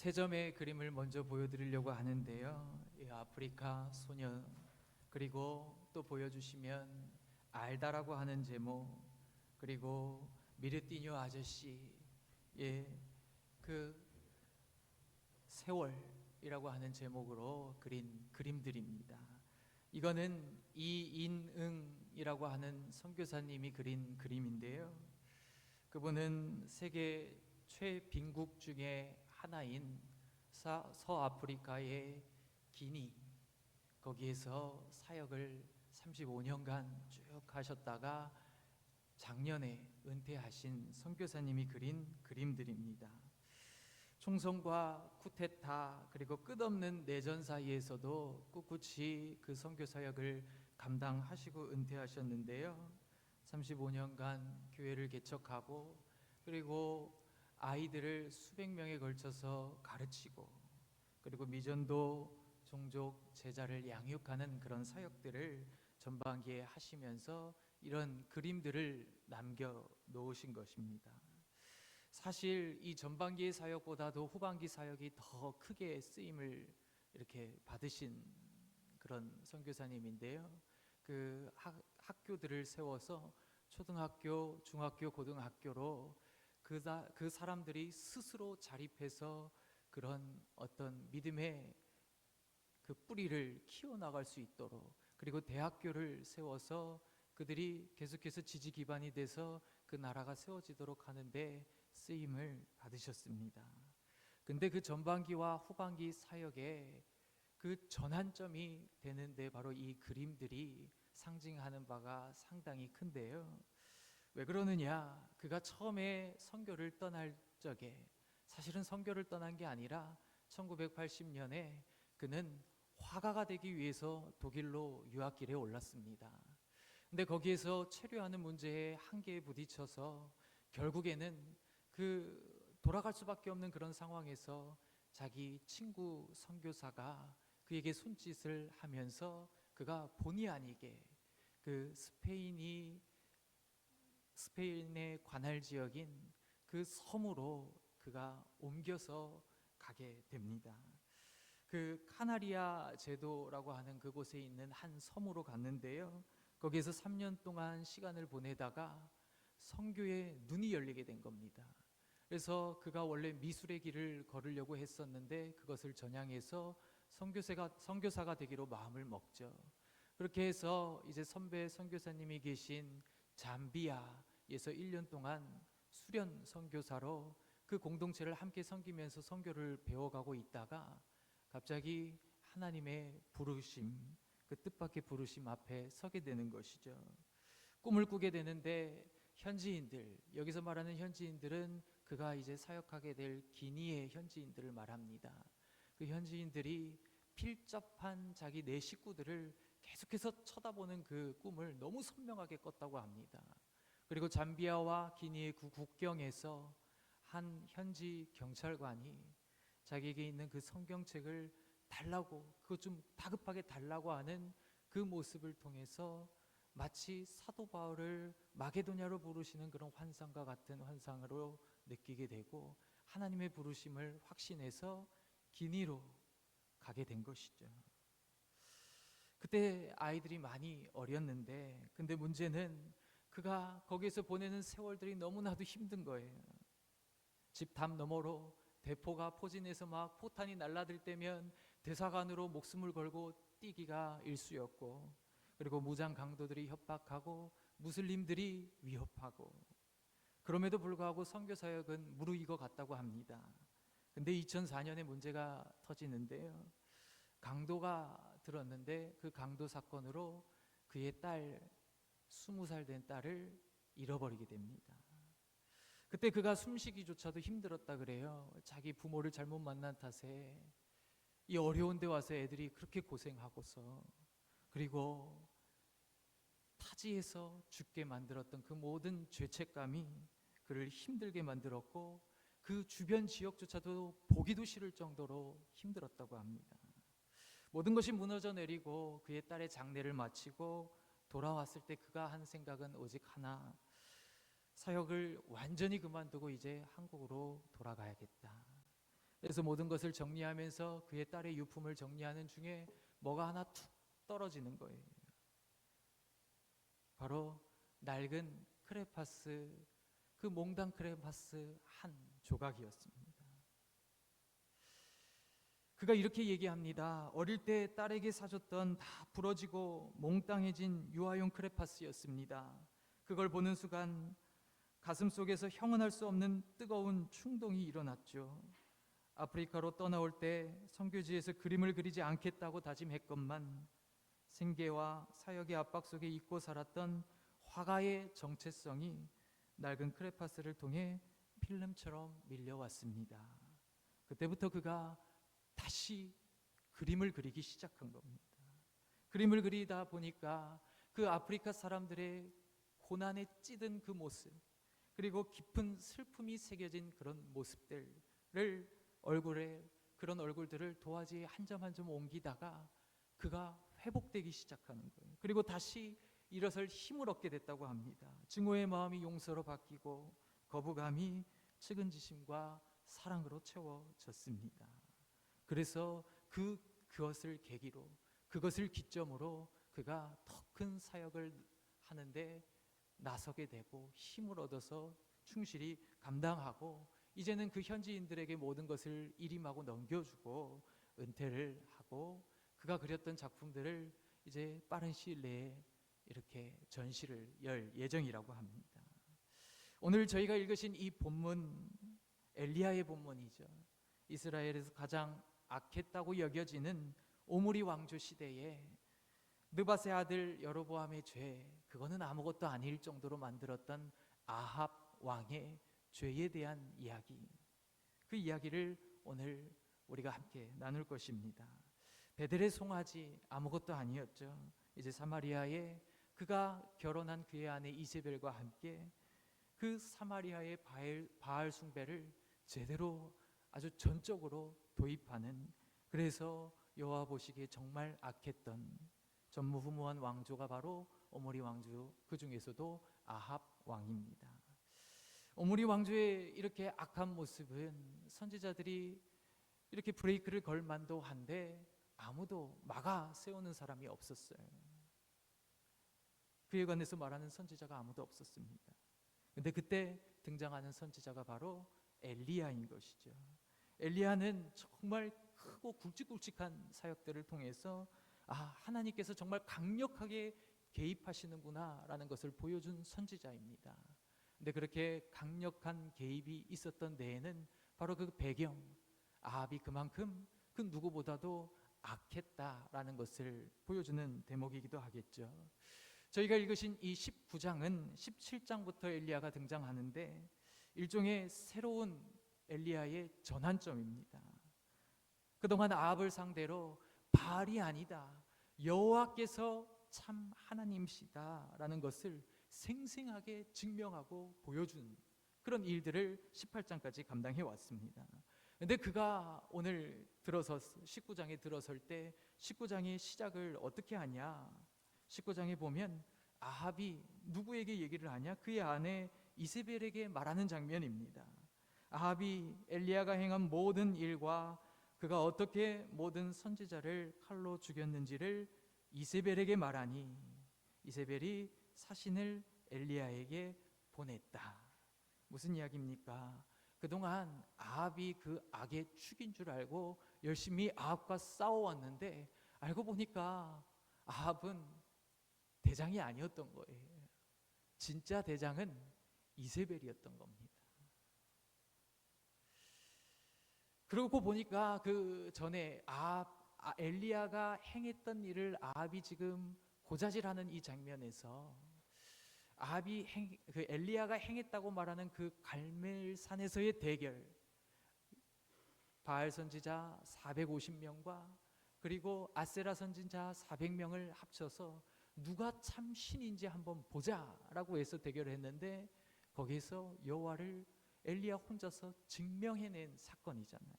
세 점의 그림을 먼저 보여드리려고 하는데요. 이 아프리카 소녀, 그리고 또 보여주시면 알다라고 하는 제목, 그리고 미르티뉴 아저씨의 그 세월이라고 하는 제목으로 그린 그림들입니다. 이거는 이인응이라고 하는 선교사님이 그린 그림인데요. 그분은 세계 최빈국 중에 하나인 서아프리카의 기니, 거기에서 사역을 35년간 쭉 하셨다가 작년에 은퇴하신 선교사님이 그린 그림들입니다. 총성과 쿠데타 그리고 끝없는 내전 사이에서도 꿋꿋이 그 선교 사역을 감당하시고 은퇴하셨는데요. 35년간 교회를 개척하고 그리고 아이들을 수백 명에 걸쳐서 가르치고 그리고 미전도 종족 제자를 양육하는 그런 사역들을 전반기에 하시면서 이런 그림들을 남겨 놓으신 것입니다. 사실 이 전반기의 사역보다도 후반기 사역이 더 크게 쓰임을 이렇게 받으신 그런 선교사님인데요. 그 학교들을 세워서 초등학교, 중학교, 고등학교로 그 사람들이 스스로 자립해서 그런 어떤 믿음의 그 뿌리를 키워나갈 수 있도록, 그리고 대학교를 세워서 그들이 계속해서 지지 기반이 돼서 그 나라가 세워지도록 하는데 쓰임을 받으셨습니다. 근데 그 전반기와 후반기 사역에 그 전환점이 되는데 바로 이 그림들이 상징하는 바가 상당히 큰데요. 왜 그러느냐? 그가 처음에 선교를 떠날 적에 사실은 선교를 떠난 게 아니라 1980년에 그는 화가가 되기 위해서 독일로 유학길에 올랐습니다. 근데 거기에서 체류하는 문제에 한계에 부딪혀서 결국에는 그 돌아갈 수밖에 없는 그런 상황에서 자기 친구 선교사가 그에게 손짓을 하면서 그가 본의 아니게 그 스페인의 관할 지역인 그 섬으로 그가 옮겨서 가게 됩니다. 그 카나리아 제도라고 하는 그곳에 있는 한 섬으로 갔는데요. 거기에서 3년 동안 시간을 보내다가 선교에 눈이 열리게 된 겁니다. 그래서 그가 원래 미술의 길을 걸으려고 했었는데 그것을 전향해서 선교사가 되기로 마음을 먹죠. 그렇게 해서 이제 선배 선교사님이 계신 잠비아에서 1년 동안 수련 선교사로 그 공동체를 함께 섬기면서 선교를 배워가고 있다가 갑자기 하나님의 부르심, 그 뜻밖의 부르심 앞에 서게 되는 것이죠. 꿈을 꾸게 되는데 현지인들, 여기서 말하는 현지인들은 그가 이제 사역하게 될 기니의 현지인들을 말합니다. 그 현지인들이 필접한 자기 네 식구들을 계속해서 쳐다보는 그 꿈을 너무 선명하게 꿨다고 합니다. 그리고 잠비아와 기니의 그 국경에서 한 현지 경찰관이 자기에게 있는 그 성경책을 달라고, 그거 좀 다급하게 달라고 하는 그 모습을 통해서 마치 사도 바울을 마게도냐로 부르시는 그런 환상과 같은 환상으로 느끼게 되고 하나님의 부르심을 확신해서 기니로 가게 된 것이죠. 그때 아이들이 많이 어렸는데, 근데 문제는 그가 거기에서 보내는 세월들이 너무나도 힘든 거예요. 집 담 너머로 대포가 포진해서 막 포탄이 날아들 때면 대사관으로 목숨을 걸고 뛰기가 일쑤였고, 그리고 무장 강도들이 협박하고 무슬림들이 위협하고, 그럼에도 불구하고 선교 사역은 무르익어 갔다고 합니다. 근데 2004년에 문제가 터지는데요. 강도가 들었는데 그 강도 사건으로 그의 딸, 20살 된 딸을 잃어버리게 됩니다. 그때 그가 숨쉬기조차도 힘들었다 그래요. 자기 부모를 잘못 만난 탓에 이 어려운 데 와서 애들이 그렇게 고생하고서, 그리고 타지에서 죽게 만들었던 그 모든 죄책감이 그를 힘들게 만들었고 그 주변 지역조차도 보기도 싫을 정도로 힘들었다고 합니다. 모든 것이 무너져 내리고 그의 딸의 장례를 마치고 돌아왔을 때 그가 한 생각은 오직 하나, 사역을 완전히 그만두고 이제 한국으로 돌아가야겠다. 그래서 모든 것을 정리하면서 그의 딸의 유품을 정리하는 중에 뭐가 하나 툭 떨어지는 거예요. 바로 낡은 크레파스, 그 몽당 크레파스 한 조각이었습니다. 그가 이렇게 얘기합니다. 어릴 때 딸에게 사줬던 다 부러지고 몽땅해진 유아용 크레파스였습니다. 그걸 보는 순간 가슴 속에서 형언할 수 없는 뜨거운 충동이 일어났죠. 아프리카로 떠나올 때 선교지에서 그림을 그리지 않겠다고 다짐했건만 생계와 사역의 압박 속에 잊고 살았던 화가의 정체성이 낡은 크레파스를 통해 필름처럼 밀려왔습니다. 그때부터 그가 다시 그림을 그리기 시작한 겁니다. 그림을 그리다 보니까 그 아프리카 사람들의 고난에 찌든 그 모습, 그리고 깊은 슬픔이 새겨진 그런 모습들을 얼굴에, 그런 얼굴들을 도화지에 한 점 한 점 옮기다가 그가 회복되기 시작하는 거예요. 그리고 다시 일어설 힘을 얻게 됐다고 합니다. 증오의 마음이 용서로 바뀌고 거부감이 측은지심과 사랑으로 채워졌습니다. 그래서 그것을 계기로, 그것을 기점으로 그가 더 큰 사역을 하는데 나서게 되고 힘을 얻어서 충실히 감당하고, 이제는 그 현지인들에게 모든 것을 일임하고 넘겨주고 은퇴를 하고, 그가 그렸던 작품들을 이제 빠른 시일 내에 이렇게 전시를 열 예정이라고 합니다. 오늘 저희가 읽으신 이 본문, 엘리야의 본문이죠. 이스라엘에서 가장 악했다고 여겨지는 오므리 왕조 시대에 느밧의 아들 여로보암의 죄, 그거는 아무것도 아닐 정도로 만들었던 아합 왕의 죄에 대한 이야기, 그 이야기를 오늘 우리가 함께 나눌 것입니다. 베델의 송아지 아무것도 아니었죠. 이제 사마리아에 그가 결혼한 그의 아내 이세벨과 함께 그 사마리아의 바알 숭배를 제대로 아주 전적으로 도입하는, 그래서 여호와 보시기에 정말 악했던 전무후무한 왕조가 바로 오므리 왕조, 그 중에서도 아합 왕입니다. 오므리 왕조의 이렇게 악한 모습은 선지자들이 이렇게 브레이크를 걸 만도 한데 아무도 막아 세우는 사람이 없었어요. 그에 관해서 말하는 선지자가 아무도 없었습니다. 근데 그때 등장하는 선지자가 바로 엘리야인 것이죠. 엘리야는 정말 크고 굵직굵직한 사역들을 통해서 하나님께서 정말 강력하게 개입하시는구나 라는 것을 보여준 선지자입니다. 근데 그렇게 강력한 개입이 있었던 데에는 바로 그 배경, 아합이 그만큼 그 누구보다도 악했다라는 것을 보여주는 대목이기도 하겠죠. 저희가 읽으신 이 19장은 17장부터 엘리야가 등장하는데 일종의 새로운 엘리야의 전환점입니다. 그동안 아합을 상대로 바알이 아니다, 여호와께서 참 하나님이시다라는 것을 생생하게 증명하고 보여준 그런 일들을 18장까지 감당해 왔습니다. 근데 그가 오늘 들어서 19장에 들어설 때 19장의 시작을 어떻게 하냐? 19장에 보면 아합이 누구에게 얘기를 하냐? 그의 아내 이세벨에게 말하는 장면입니다. 아합이 엘리야가 행한 모든 일과 그가 어떻게 모든 선지자를 칼로 죽였는지를 이세벨에게 말하니 이세벨이 사신을 엘리야에게 보냈다. 무슨 이야기입니까? 그동안 아합이 그 악의 축인 줄 알고 열심히 아합과 싸워왔는데 알고 보니까 아합은 대장이 아니었던 거예요. 진짜 대장은 이세벨이었던 겁니다. 그러고 보니까 그 전에 엘리야가 행했던 일을 아합이 지금 고자질하는 이 장면에서 그 엘리야가 행했다고 말하는 그 갈멜산에서의 대결, 바알 선지자 450명과 그리고 아세라 선지자 400명을 합쳐서 누가 참 신인지 한번 보자라고 해서 대결을 했는데 거기서 여호와를 엘리야 혼자서 증명해낸 사건이잖아요.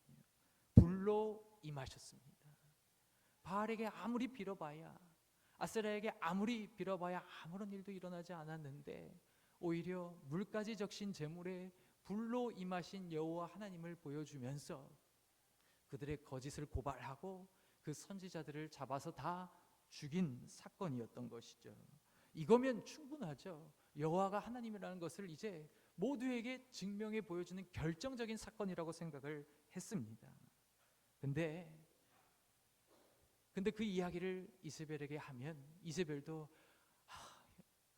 불로 임하셨습니다. 바알에게 아무리 빌어봐야, 아세라에게 아무리 빌어봐야 아무런 일도 일어나지 않았는데 오히려 물까지 적신 제물에 불로 임하신 여호와 하나님을 보여주면서 그들의 거짓을 고발하고 그 선지자들을 잡아서 다 죽인 사건이었던 것이죠. 이거면 충분하죠. 여호와가 하나님이라는 것을 이제 모두에게 증명해 보여주는 결정적인 사건이라고 생각을 했습니다. 근데 그 이야기를 이세벨에게 하면 이세벨도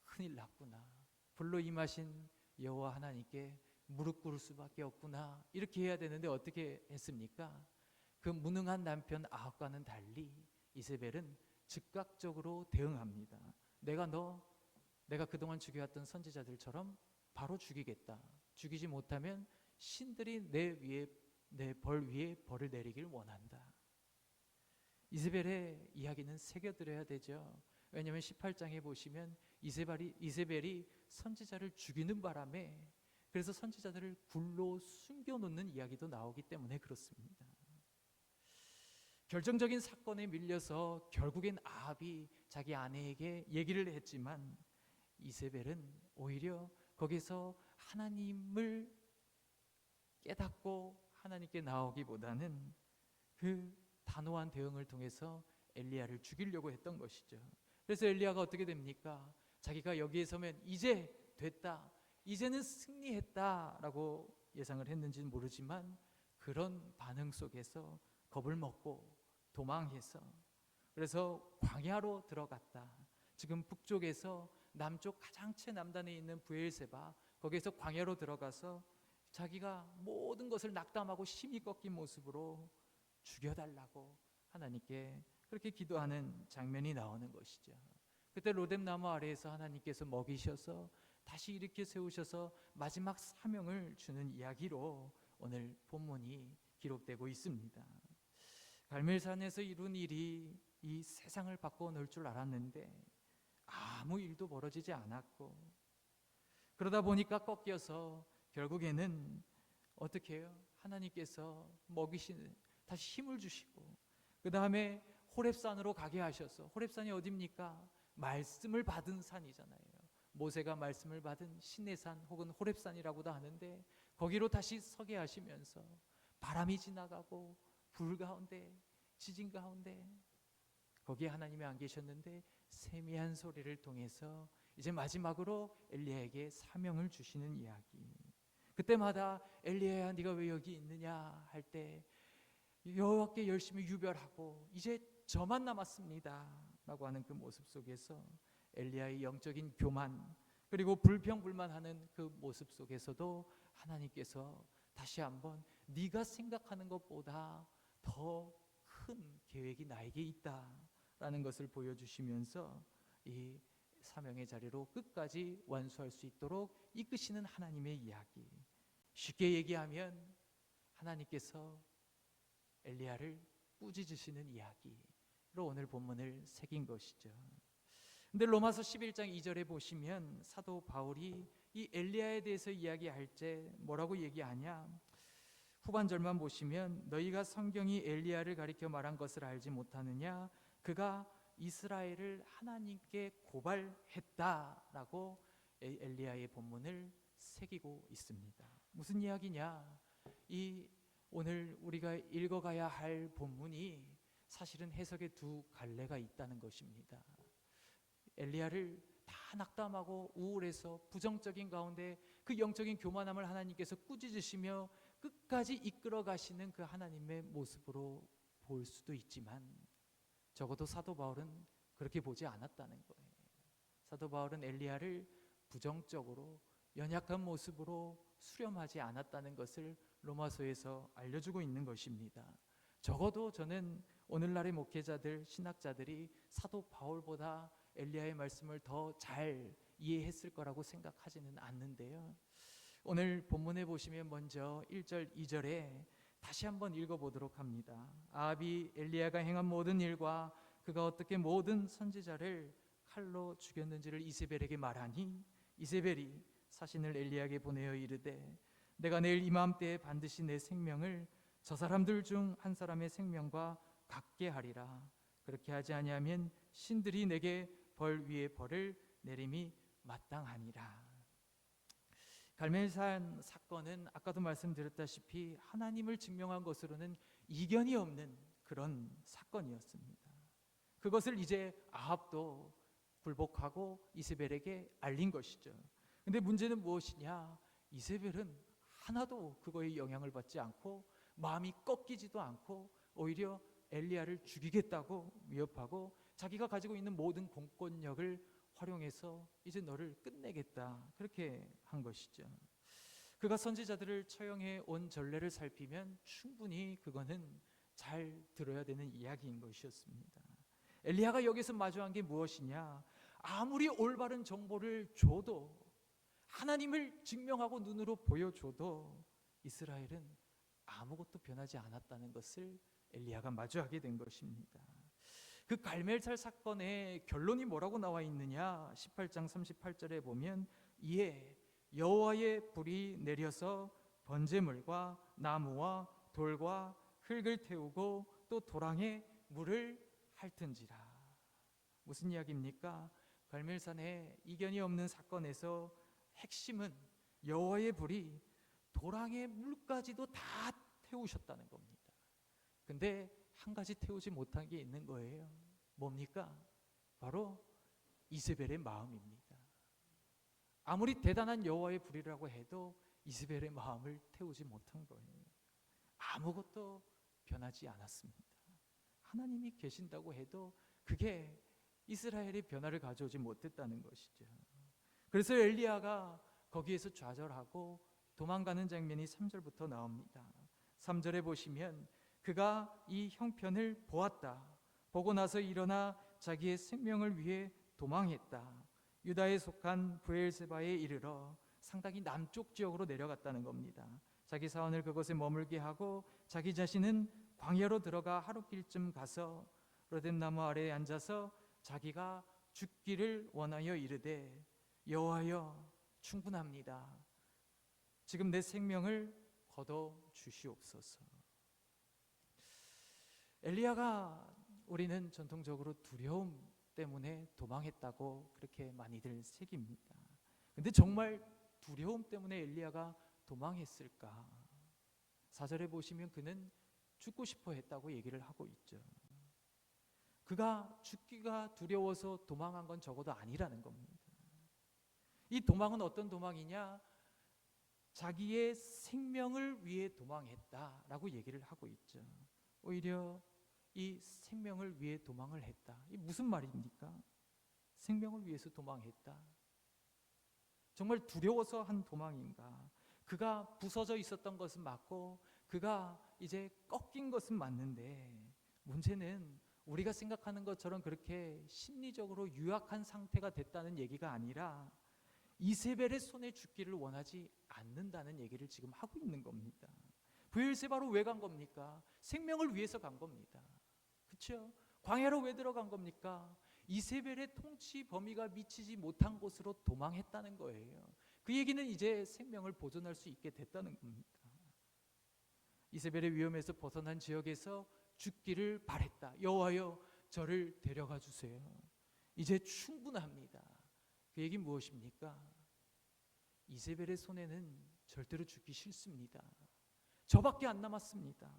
큰일 났구나. 불로 임하신 여호와 하나님께 무릎 꿇을 수밖에 없구나. 이렇게 해야 되는데 어떻게 했습니까? 그 무능한 남편 아합과는 달리 이세벨은 즉각적으로 대응합니다. 내가 그동안 죽여왔던 선지자들처럼 바로 죽이겠다. 죽이지 못하면 신들이 내 벌 위에 벌을 내리길 원한다. 이세벨의 이야기는 새겨들어야 되죠. 왜냐하면 18장에 보시면 이세벨이 선지자를 죽이는 바람에 그래서 선지자들을 굴로 숨겨놓는 이야기도 나오기 때문에 그렇습니다. 결정적인 사건에 밀려서 결국엔 아합이 자기 아내에게 얘기를 했지만 이세벨은 오히려 거기서 하나님을 깨닫고 하나님께 나오기보다는 그 단호한 대응을 통해서 엘리야를 죽이려고 했던 것이죠. 그래서 엘리야가 어떻게 됩니까? 자기가 여기에 서면 이제 됐다, 이제는 승리했다라고 예상을 했는지는 모르지만 그런 반응 속에서 겁을 먹고 도망해서 그래서 광야로 들어갔다. 지금 북쪽에서 남쪽 가장 최남단에 있는 브엘세바, 거기에서 광야로 들어가서 자기가 모든 것을 낙담하고 힘이 꺾인 모습으로 죽여달라고 하나님께 그렇게 기도하는 장면이 나오는 것이죠. 그때 로뎀나무 아래에서 하나님께서 먹이셔서 다시 일으켜 세우셔서 마지막 사명을 주는 이야기로 오늘 본문이 기록되고 있습니다. 갈멜산에서 이룬 일이 이 세상을 바꿔 놓을 줄 알았는데 아무 일도 벌어지지 않았고, 그러다 보니까 꺾여서 결국에는 어떻게 해요? 하나님께서 먹이시는, 다시 힘을 주시고 그 다음에 호렙산으로 가게 하셔서, 호렙산이 어디입니까? 말씀을 받은 산이잖아요. 모세가 말씀을 받은 시내산 혹은 호렙산이라고도 하는데 거기로 다시 서게 하시면서 바람이 지나가고 불 가운데 지진 가운데 거기에 하나님이 안 계셨는데 세미한 소리를 통해서 이제 마지막으로 엘리야에게 사명을 주시는 이야기. 그때마다 엘리야야 네가 왜 여기 있느냐 할 때 여호와께 열심히 유별하고 이제 저만 남았습니다 라고 하는 그 모습 속에서 엘리야의 영적인 교만 그리고 불평불만하는 그 모습 속에서도 하나님께서 다시 한번 네가 생각하는 것보다 더 큰 계획이 나에게 있다라는 것을 보여주시면서 이 사명의 자리로 끝까지 완수할 수 있도록 이끄시는 하나님의 이야기. 쉽게 얘기하면 하나님께서 엘리야를 꾸짖으시는 이야기로 오늘 본문을 새긴 것이죠. 근데 로마서 11장 2절에 보시면 사도 바울이 이 엘리야에 대해서 이야기할 때 뭐라고 얘기하냐? 후반절만 보시면 너희가 성경이 엘리야를 가리켜 말한 것을 알지 못하느냐? 그가 이스라엘을 하나님께 고발했다라고 엘리야의 본문을 새기고 있습니다. 무슨 이야기냐? 이 오늘 우리가 읽어가야 할 본문이 사실은 해석의 두 갈래가 있다는 것입니다. 엘리야를 다 낙담하고 우울해서 부정적인 가운데 그 영적인 교만함을 하나님께서 꾸짖으시며 끝까지 이끌어 가시는 그 하나님의 모습으로 볼 수도 있지만 적어도 사도 바울은 그렇게 보지 않았다는 거예요. 사도 바울은 엘리야를 부정적으로 연약한 모습으로 수렴하지 않았다는 것을 로마서에서 알려주고 있는 것입니다. 적어도 저는 오늘날의 목회자들, 신학자들이 사도 바울보다 엘리야의 말씀을 더 잘 이해했을 거라고 생각하지는 않는데요. 오늘 본문에 보시면 먼저 1절, 2절에 다시 한번 읽어보도록 합니다. 아합이 엘리야가 행한 모든 일과 그가 어떻게 모든 선지자를 칼로 죽였는지를 이세벨에게 말하니 이세벨이 사신을 엘리야에게 보내어 이르되 내가 내일 이맘때에 반드시 내 생명을 저 사람들 중 한 사람의 생명과 같게 하리라. 그렇게 하지 아니하면 신들이 내게 벌 위에 벌을 내림이 마땅하니라. 갈멜산 사건은 아까도 말씀드렸다시피 하나님을 증명한 것으로는 이견이 없는 그런 사건이었습니다. 그것을 이제 아합도 굴복하고 이세벨에게 알린 것이죠. 근데 문제는 무엇이냐? 이세벨은 하나도 그거에 영향을 받지 않고 마음이 꺾이지도 않고 오히려 엘리야를 죽이겠다고 위협하고 자기가 가지고 있는 모든 공권력을 활용해서 이제 너를 끝내겠다, 그렇게 한 것이죠. 그가 선지자들을 처형해 온 전례를 살피면 충분히 그거는 잘 들어야 되는 이야기인 것이었습니다. 엘리야가 여기서 마주한 게 무엇이냐? 아무리 올바른 정보를 줘도, 하나님을 증명하고 눈으로 보여줘도 이스라엘은 아무것도 변하지 않았다는 것을 엘리야가 마주하게 된 것입니다. 그 갈멜살 사건의 결론이 뭐라고 나와 있느냐? 18장 38절에 보면 이에 여호와의 불이 내려서 번제물과 나무와 돌과 흙을 태우고 또 도랑에 물을 핥은지라. 무슨 이야기입니까? 갈멜산의 이견이 없는 사건에서 핵심은 여호와의 불이 도랑의 물까지도 다 태우셨다는 겁니다. 근데 한 가지 태우지 못한 게 있는 거예요. 뭡니까? 바로 이세벨의 마음입니다. 아무리 대단한 여호와의 불이라고 해도 이세벨의 마음을 태우지 못한 거예요. 아무것도 변하지 않았습니다. 하나님이 계신다고 해도 그게 이스라엘의 변화를 가져오지 못했다는 것이죠. 그래서 엘리야가 거기에서 좌절하고 도망가는 장면이 3절부터 나옵니다. 3절에 보시면 그가 이 형편을 보았다. 보고 나서 일어나 자기의 생명을 위해 도망했다. 유다에 속한 브엘세바에 이르러 상당히 남쪽 지역으로 내려갔다는 겁니다. 자기 사원을 그곳에 머물게 하고 자기 자신은 광야로 들어가 하룻길쯤 가서 로뎀나무 아래에 앉아서 자기가 죽기를 원하여 이르되 여호와여 충분합니다. 지금 내 생명을 거둬 주시옵소서. 엘리야가 우리는 전통적으로 두려움 때문에 도망했다고 그렇게 많이들 새깁니다. 근데 정말 두려움 때문에 엘리야가 도망했을까? 4절에 보시면 그는 죽고 싶어 했다고 얘기를 하고 있죠. 그가 죽기가 두려워서 도망한 건 적어도 아니라는 겁니다. 이 도망은 어떤 도망이냐? 자기의 생명을 위해 도망했다라고 얘기를 하고 있죠. 오히려 이 생명을 위해 도망을 했다. 이 무슨 말입니까? 생명을 위해서 도망했다. 정말 두려워서 한 도망인가? 그가 부서져 있었던 것은 맞고 그가 이제 꺾인 것은 맞는데 문제는 우리가 생각하는 것처럼 그렇게 심리적으로 유약한 상태가 됐다는 얘기가 아니라 이세벨의 손에 죽기를 원하지 않는다는 얘기를 지금 하고 있는 겁니다. 브엘세바로 왜 간 겁니까? 생명을 위해서 간 겁니다. 그렇죠? 광야로 왜 들어간 겁니까? 이세벨의 통치 범위가 미치지 못한 곳으로 도망했다는 거예요. 그 얘기는 이제 생명을 보존할 수 있게 됐다는 겁니다. 이세벨의 위험에서 벗어난 지역에서 죽기를 바랬다. 여호와여 저를 데려가 주세요. 이제 충분합니다. 그 얘기 무엇입니까? 이세벨의 손에는 절대로 죽기 싫습니다. 저밖에 안 남았습니다.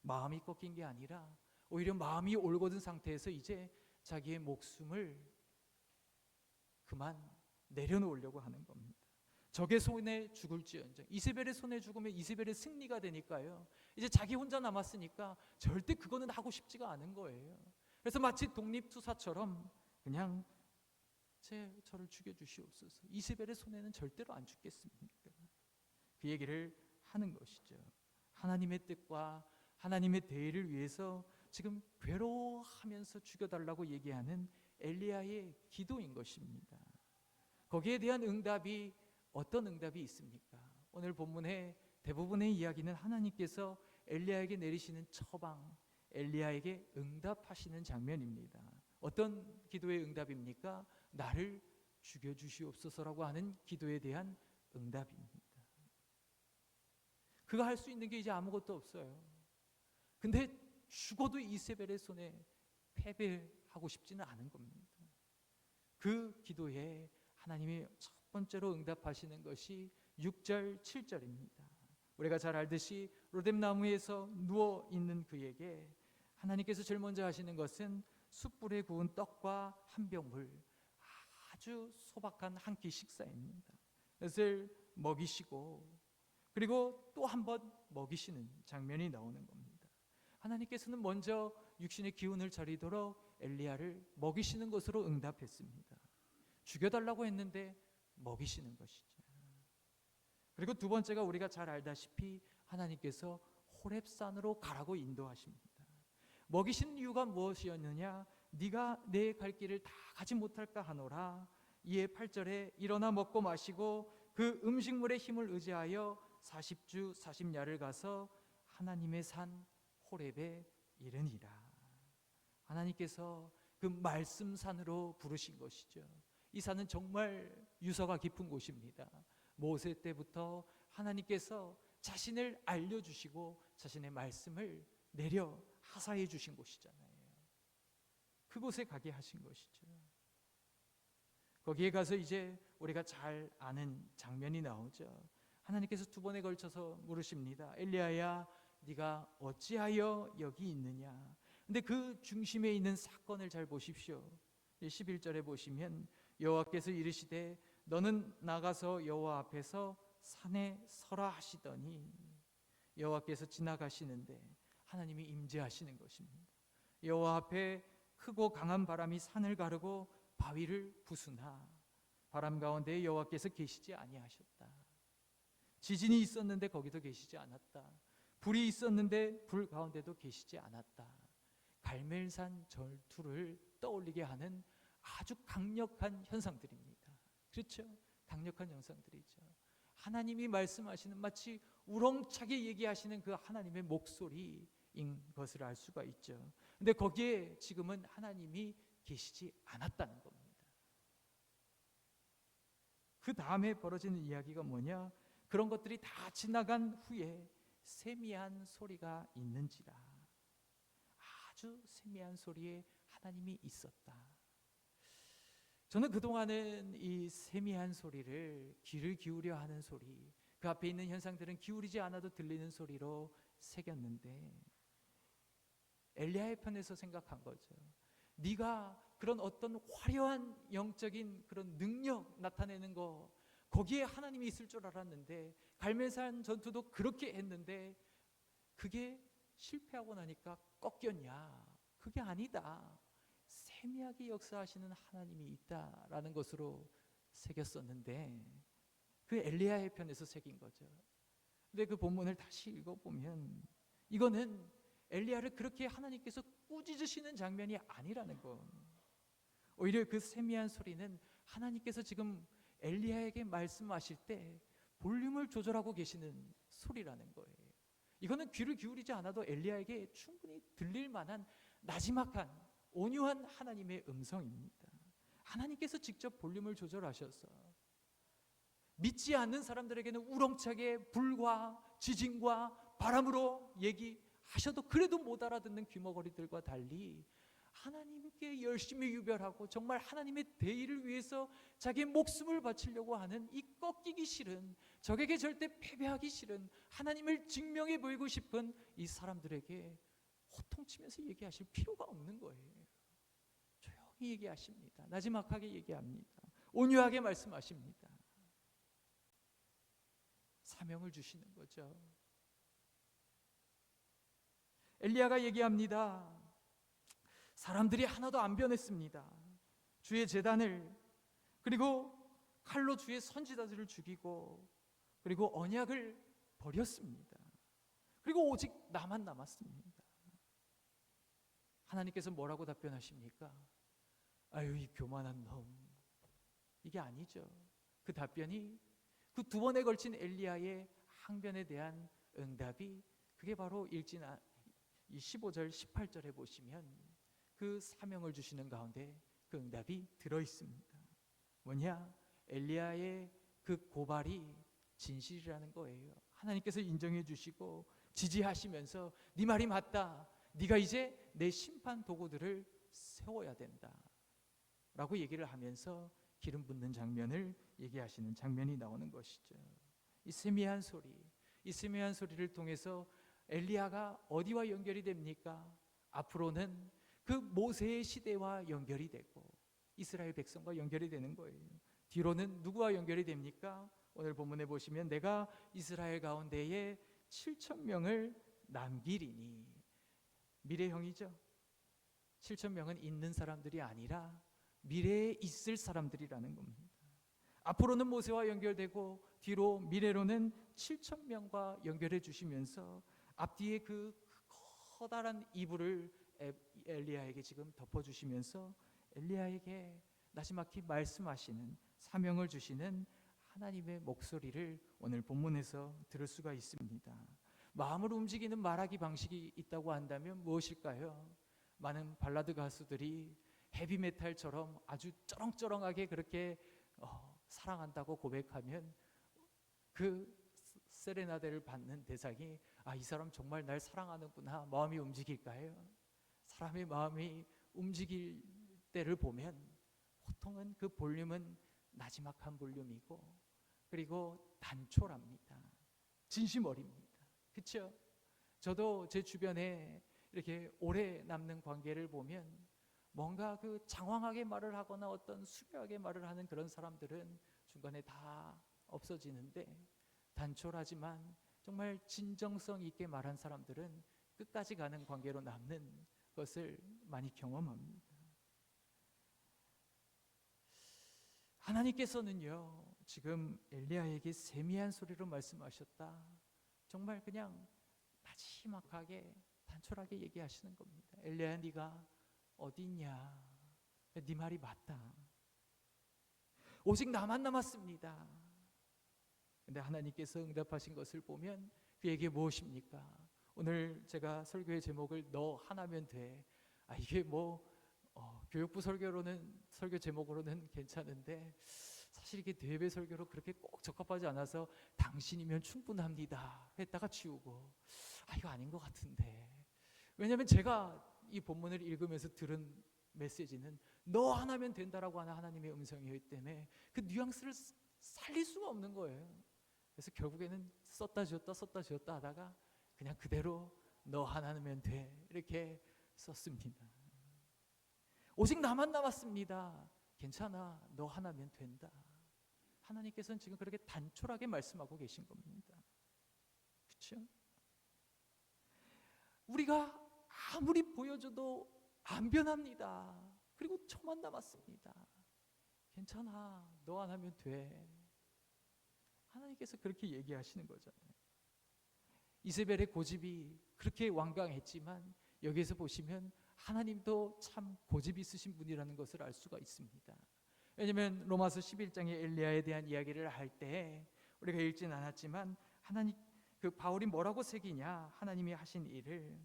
마음이 꺾인 게 아니라 오히려 마음이 올곧은 상태에서 이제 자기의 목숨을 그만 내려놓으려고 하는 겁니다. 적의 손에 죽을지언정. 이세벨의 손에 죽으면 이세벨의 승리가 되니까요. 이제 자기 혼자 남았으니까 절대 그거는 하고 싶지가 않은 거예요. 그래서 마치 독립투사처럼 그냥 저를 죽여주시옵소서. 이세벨의 손에는 절대로 안 죽겠습니까? 그 얘기를 하는 것이죠. 하나님의 뜻과 하나님의 대의를 위해서 지금 괴로워하면서 죽여달라고 얘기하는 엘리야의 기도인 것입니다. 거기에 대한 응답이 어떤 응답이 있습니까? 오늘 본문의 대부분의 이야기는 하나님께서 엘리야에게 내리시는 처방, 엘리야에게 응답하시는 장면입니다. 어떤 기도의 응답입니까? 나를 죽여주시옵소서라고 하는 기도에 대한 응답입니다. 그가 할 수 있는 게 이제 아무것도 없어요. 근데 죽어도 이세벨의 손에 패배하고 싶지는 않은 겁니다. 그 기도에 하나님이 첫 번째로 응답하시는 것이 6절, 7절입니다. 우리가 잘 알듯이 로뎀나무에서 누워 있는 그에게 하나님께서 제일 먼저 하시는 것은 숯불에 구운 떡과 한 병 물, 아주 소박한 한 끼 식사입니다. 그것을 먹이시고 그리고 또 한 번 먹이시는 장면이 나오는 겁니다. 하나님께서는 먼저 육신의 기운을 차리도록 엘리야를 먹이시는 것으로 응답했습니다. 죽여달라고 했는데 먹이시는 것이죠. 그리고 두 번째가 우리가 잘 알다시피 하나님께서 호렙산으로 가라고 인도하십니다. 먹이시는 이유가 무엇이었느냐? 네가 내 갈 길을 다 가지 못할까 하노라. 이에 8절에 일어나 먹고 마시고 그 음식물의 힘을 의지하여 40주 40야를 가서 하나님의 산 호렙에 이르니라. 하나님께서 그 말씀산으로 부르신 것이죠. 이 산은 정말 유서가 깊은 곳입니다. 모세 때부터 하나님께서 자신을 알려주시고 자신의 말씀을 내려 하사해 주신 곳이잖아요. 그곳에 가게 하신 것이죠. 거기에 가서 이제 우리가 잘 아는 장면이 나오죠. 하나님께서 두 번에 걸쳐서 물으십니다. 엘리야야, 네가 어찌하여 여기 있느냐? 근데 그 중심에 있는 사건을 잘 보십시오. 11절에 보시면 여호와께서 이르시되 너는 나가서 여호와 앞에서 산에 서라 하시더니 여호와께서 지나가시는데 하나님이 임재하시는 것입니다. 여호와 앞에 크고 강한 바람이 산을 가르고 바위를 부수나 바람 가운데 여호와께서 계시지 아니하셨다. 지진이 있었는데 거기도 계시지 않았다. 불이 있었는데 불 가운데도 계시지 않았다. 갈멜산 절투를 떠올리게 하는 아주 강력한 현상들입니다. 그렇죠? 강력한 현상들이죠. 하나님이 말씀하시는 마치 우렁차게 얘기하시는 그 하나님의 목소리인 것을 알 수가 있죠. 근데 거기에 지금은 하나님이 계시지 않았다는 겁니다. 그 다음에 벌어지는 이야기가 뭐냐? 그런 것들이 다 지나간 후에 세미한 소리가 있는지라. 아주 세미한 소리에 하나님이 있었다. 저는 그동안은 이 세미한 소리를 귀를 기울여 하는 소리, 그 앞에 있는 현상들은 기울이지 않아도 들리는 소리로 새겼는데 엘리야의 편에서 생각한 거죠. 네가 그런 어떤 화려한 영적인 그런 능력 나타내는 거, 거기에 하나님이 있을 줄 알았는데 갈멜산 전투도 그렇게 했는데 그게 실패하고 나니까 꺾였냐? 그게 아니다. 세미하게 역사하시는 하나님이 있다라는 것으로 새겼었는데 그 엘리야의 편에서 새긴 거죠. 근데 그 본문을 다시 읽어보면 이거는 엘리야를 그렇게 하나님께서 꾸짖으시는 장면이 아니라는 거. 오히려 그 세미한 소리는 하나님께서 지금 엘리야에게 말씀하실 때 볼륨을 조절하고 계시는 소리라는 거예요. 이거는 귀를 기울이지 않아도 엘리야에게 충분히 들릴 만한 나지막한 온유한 하나님의 음성입니다. 하나님께서 직접 볼륨을 조절하셔서 믿지 않는 사람들에게는 우렁차게 불과 지진과 바람으로 얘기하셔도 그래도 못 알아듣는 귀머거리들과 달리 하나님께 열심히 유별하고 정말 하나님의 대의를 위해서 자기의 목숨을 바치려고 하는 이 꺾이기 싫은, 적에게 절대 패배하기 싫은, 하나님을 증명해 보이고 싶은 이 사람들에게 호통치면서 얘기하실 필요가 없는 거예요. 조용히 얘기하십니다. 나지막하게 얘기합니다. 온유하게 말씀하십니다. 사명을 주시는 거죠. 엘리야가 얘기합니다. 사람들이 하나도 안 변했습니다. 주의 제단을, 그리고 칼로 주의 선지자들을 죽이고, 그리고 언약을 버렸습니다. 그리고 오직 나만 남았습니다. 하나님께서 뭐라고 답변하십니까? 아유, 이 교만한 놈. 이게 아니죠. 그 답변이 그 두 번에 걸친 엘리야의 항변에 대한 응답이 그게 바로 읽진 이 15절 18절에 보시면 그 사명을 주시는 가운데 그 응답이 들어 있습니다. 뭐냐? 엘리야의 그 고발이 진실이라는 거예요. 하나님께서 인정해 주시고 지지하시면서 네 말이 맞다. 네가 이제 내 심판 도구들을 세워야 된다. 라고 얘기를 하면서 기름 붓는 장면을 얘기하시는 장면이 나오는 것이죠. 이 세미한 소리, 이 세미한 소리를 통해서 엘리야가 어디와 연결이 됩니까? 앞으로는 그 모세의 시대와 연결이 되고 이스라엘 백성과 연결이 되는 거예요. 뒤로는 누구와 연결이 됩니까? 오늘 본문에 보시면 내가 이스라엘 가운데에 7천 명을 남기리니, 미래형이죠. 7천 명은 있는 사람들이 아니라 미래에 있을 사람들이라는 겁니다. 앞으로는 모세와 연결되고 뒤로 미래로는 7천 명과 연결해 주시면서 앞뒤에 그 커다란 이불을 엘리야에게 지금 덮어주시면서 엘리야에게 나지막히 말씀하시는, 사명을 주시는 하나님의 목소리를 오늘 본문에서 들을 수가 있습니다. 마음을 움직이는 말하기 방식이 있다고 한다면 무엇일까요? 많은 발라드 가수들이 헤비메탈처럼 아주 쩌렁쩌렁하게 그렇게 사랑한다고 고백하면 그 세레나데를 받는 대상이 이 사람 정말 날 사랑하는구나, 마음이 움직일까요? 사람의 마음이 움직일 때를 보면 보통은 그 볼륨은 나지막한 볼륨이고 그리고 단촐합니다. 진심 어립니다. 그렇죠? 저도 제 주변에 이렇게 오래 남는 관계를 보면 뭔가 그 장황하게 말을 하거나 어떤 수려하게 말을 하는 그런 사람들은 중간에 다 없어지는데, 단촐하지만 정말 진정성 있게 말한 사람들은 끝까지 가는 관계로 남는 것을 많이 경험합니다. 하나님께서는요, 지금 엘리야에게 세미한 소리로 말씀하셨다. 정말 그냥 나지막하게 단촐하게 얘기하시는 겁니다. 엘리야야, 네가 어디 있냐? 네 말이 맞다. 오직 나만 남았습니다. 근데 하나님께서 응답하신 것을 보면 그에게 무엇입니까? 오늘 제가 설교의 제목을 너 하나면 돼. 이게 교육부 설교 제목으로는 괜찮은데 사실 이게 대외 설교로 그렇게 꼭 적합하지 않아서 당신이면 충분합니다 했다가 지우고 이거 아닌 것 같은데, 왜냐하면 제가 이 본문을 읽으면서 들은 메시지는 너 하나면 된다라고 하는 하나님의 음성이기 때문에 그 뉘앙스를 살릴 수가 없는 거예요. 그래서 결국에는 썼다 지웠다 하다가 그냥 그대로 너 하나면 돼 이렇게 썼습니다. 오직 나만 남았습니다. 괜찮아, 너 하나면 된다. 하나님께서는 지금 그렇게 단촐하게 말씀하고 계신 겁니다. 그렇죠? 우리가 아무리 보여줘도 안 변합니다. 그리고 저만 남았습니다. 괜찮아, 너 안 하면 돼. 하나님께서 그렇게 얘기하시는 거잖아요. 이세벨의 고집이 그렇게 완강했지만 여기에서 보시면 하나님도 참 고집 있으신 분이라는 것을 알 수가 있습니다. 왜냐하면 로마서 11장의 엘리야에 대한 이야기를 할 때 우리가 읽진 않았지만 바울이 뭐라고 새기냐, 하나님이 하신 일을,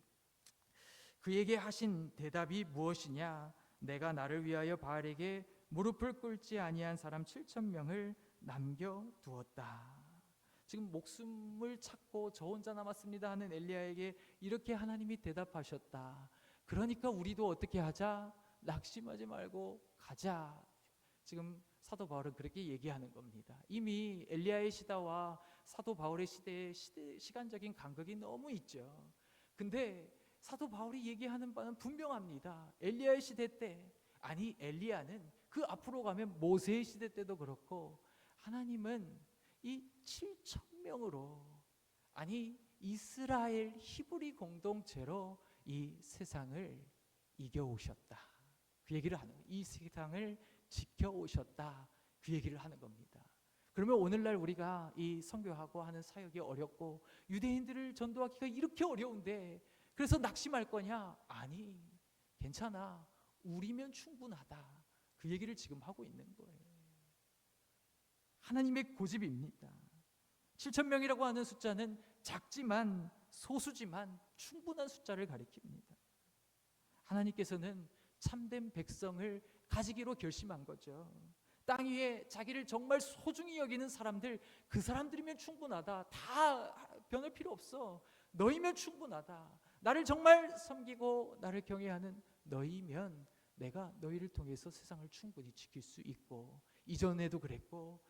그에게 하신 대답이 무엇이냐, 내가 나를 위하여 바알에게 무릎을 꿇지 아니한 사람 7천 명을 남겨두었다. 지금 목숨을 찾고 저 혼자 남았습니다 하는 엘리야에게 이렇게 하나님이 대답하셨다. 그러니까 우리도 어떻게 하자? 낙심하지 말고 가자. 지금 사도 바울은 그렇게 얘기하는 겁니다. 이미 엘리야의 시대와 사도 바울의 시간적인 간극이 너무 있죠. 근데 사도 바울이 얘기하는 바는 분명합니다. 엘리야의 시대 때, 엘리야는 그 앞으로 가면 모세의 시대 때도 그렇고 하나님은 이 7천 명으로, 이스라엘 히브리 공동체로 이 세상을 이겨오셨다. 그 얘기를 하는 거예요. 이 세상을 지켜오셨다. 그 얘기를 하는 겁니다. 그러면 오늘날 우리가 이 선교하고 하는 사역이 어렵고 유대인들을 전도하기가 이렇게 어려운데 그래서 낙심할 거냐? 괜찮아. 우리면 충분하다. 그 얘기를 지금 하고 있는 거예요. 하나님의 고집입니다. 7천 명이라고 하는 숫자는 작지만 소수지만 충분한 숫자를 가리킵니다. 하나님께서는 참된 백성을 가지기로 결심한 거죠. 땅 위에 자기를 정말 소중히 여기는 사람들, 그 사람들이면 충분하다. 다 변할 필요 없어. 너희면 충분하다. 나를 정말 섬기고 나를 경외하는 너희면 내가 너희를 통해서 세상을 충분히 지킬 수 있고, 이전에도 그랬고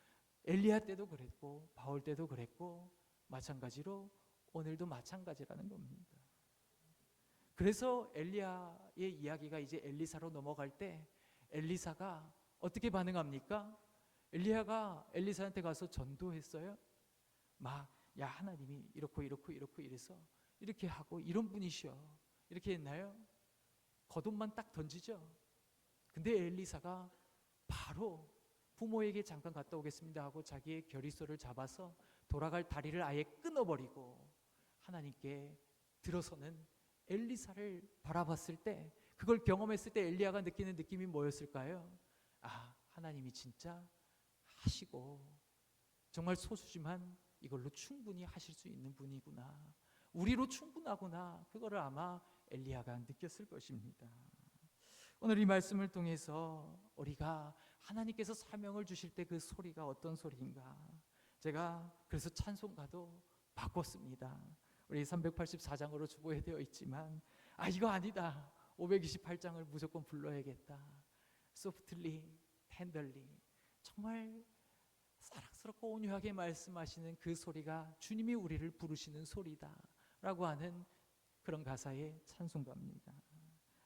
엘리야 때도 그랬고 바울 때도 그랬고 마찬가지로 오늘도 마찬가지라는 겁니다. 그래서 엘리야의 이야기가 이제 엘리사로 넘어갈 때 엘리사가 어떻게 반응합니까? 엘리야가 엘리사한테 가서 전도했어요. 막 야 하나님이 이렇고 이래서 이렇게 하고 이런 분이셔 이렇게 했나요? 겉옷만 딱 던지죠. 근데 엘리사가 바로 부모에게 잠깐 갔다 오겠습니다 하고 자기의 겨리소를 잡아서 돌아갈 다리를 아예 끊어버리고 하나님께 들어서는 엘리사를 바라봤을 때, 그걸 경험했을 때 엘리야가 느끼는 느낌이 뭐였을까요? 아, 하나님이 진짜 하시고 정말 소수지만 이걸로 충분히 하실 수 있는 분이구나, 우리로 충분하구나, 그거를 아마 엘리야가 느꼈을 것입니다. 오늘 이 말씀을 통해서 우리가 하나님께서 사명을 주실 때 그 소리가 어떤 소리인가, 제가 그래서 찬송가도 바꿨습니다. 우리 384장으로 주보에 되어 있지만 이거 아니다, 528장을 무조건 불러야겠다. softly, tenderly, 정말 사랑스럽고 온유하게 말씀하시는 그 소리가 주님이 우리를 부르시는 소리다 라고 하는 그런 가사의 찬송가입니다.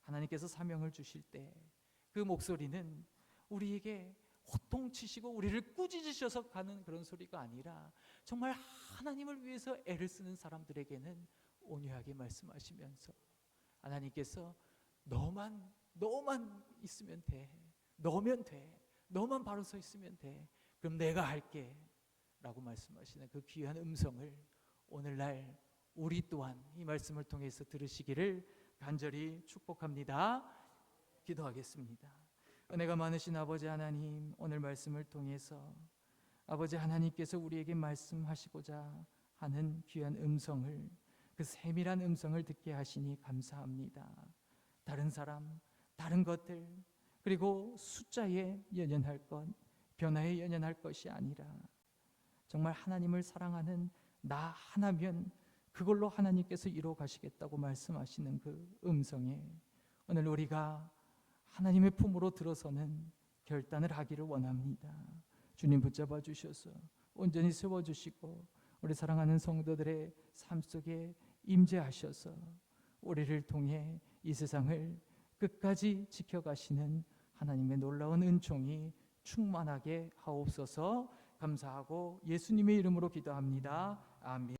하나님께서 사명을 주실 때 그 목소리는 우리에게 호통치시고 우리를 꾸짖으셔서 가는 그런 소리가 아니라 정말 하나님을 위해서 애를 쓰는 사람들에게는 온유하게 말씀하시면서 하나님께서 너만 있으면 돼, 너면 돼, 너만 바로 서 있으면 돼, 그럼 내가 할게 라고 말씀하시는 그 귀한 음성을 오늘날 우리 또한 이 말씀을 통해서 들으시기를 간절히 축복합니다. 기도하겠습니다. 은혜가 많으신 아버지 하나님, 오늘 말씀을 통해서 아버지 하나님께서 우리에게 말씀하시고자 하는 귀한 음성을, 그 세밀한 음성을 듣게 하시니 감사합니다. 다른 사람, 다른 것들, 그리고 숫자에 연연할 것, 변화에 연연할 것이 아니라 정말 하나님을 사랑하는 나 하나면 그걸로 하나님께서 이루어 가시겠다고 말씀하시는 그 음성에 오늘 우리가 하나님의 품으로 들어서는 결단을 하기를 원합니다. 주님 붙잡아 주셔서 온전히 세워주시고 우리 사랑하는 성도들의 삶 속에 임재하셔서 우리를 통해 이 세상을 끝까지 지켜가시는 하나님의 놀라운 은총이 충만하게 하옵소서. 감사하고 예수님의 이름으로 기도합니다. 아멘.